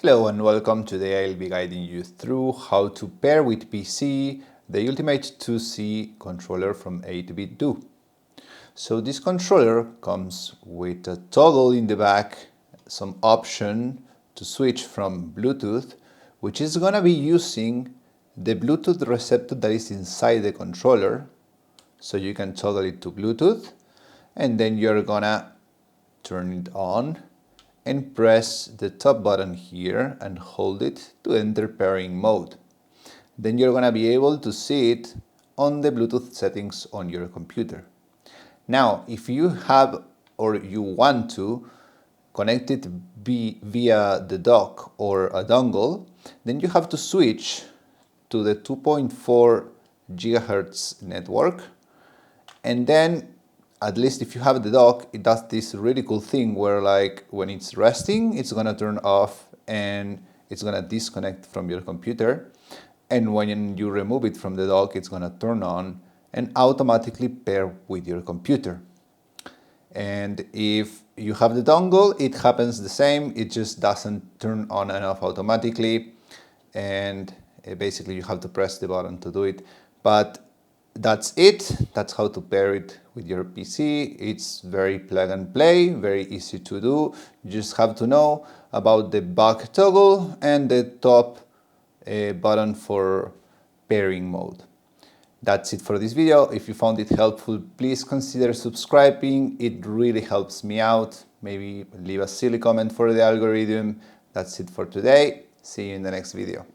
Hello and welcome. Today I'll be guiding you through how to pair with PC the Ultimate 2C controller from 8Bitdo. So this controller comes with a toggle in the back, some option to switch from Bluetooth, which is gonna be using the Bluetooth receptor that is inside the controller. So you can toggle it to Bluetooth and then you're gonna turn it on and press the top button here and hold it to enter pairing mode. Then you're going to be able to see it on the Bluetooth settings on your computer. Now, if you have or you want to connect it via the dock or a dongle, then you have to switch to the 2.4 gigahertz network, and then at least if you have the dock, it does this really cool thing where like when it's resting, it's gonna turn off and it's gonna disconnect from your computer. And when you remove it from the dock, it's gonna turn on and automatically pair with your computer. And if you have the dongle, it happens the same. It just doesn't turn on and off automatically. And basically you have to press the button to do it. But that's it. That's how to pair it with your PC. It's very plug and play, very easy to do. You just have to know about the back toggle and the top button for pairing mode. That's it for this video. If you found it helpful, please consider subscribing. It really helps me out. Maybe leave a silly comment for the algorithm. That's it for today. See you in the next video.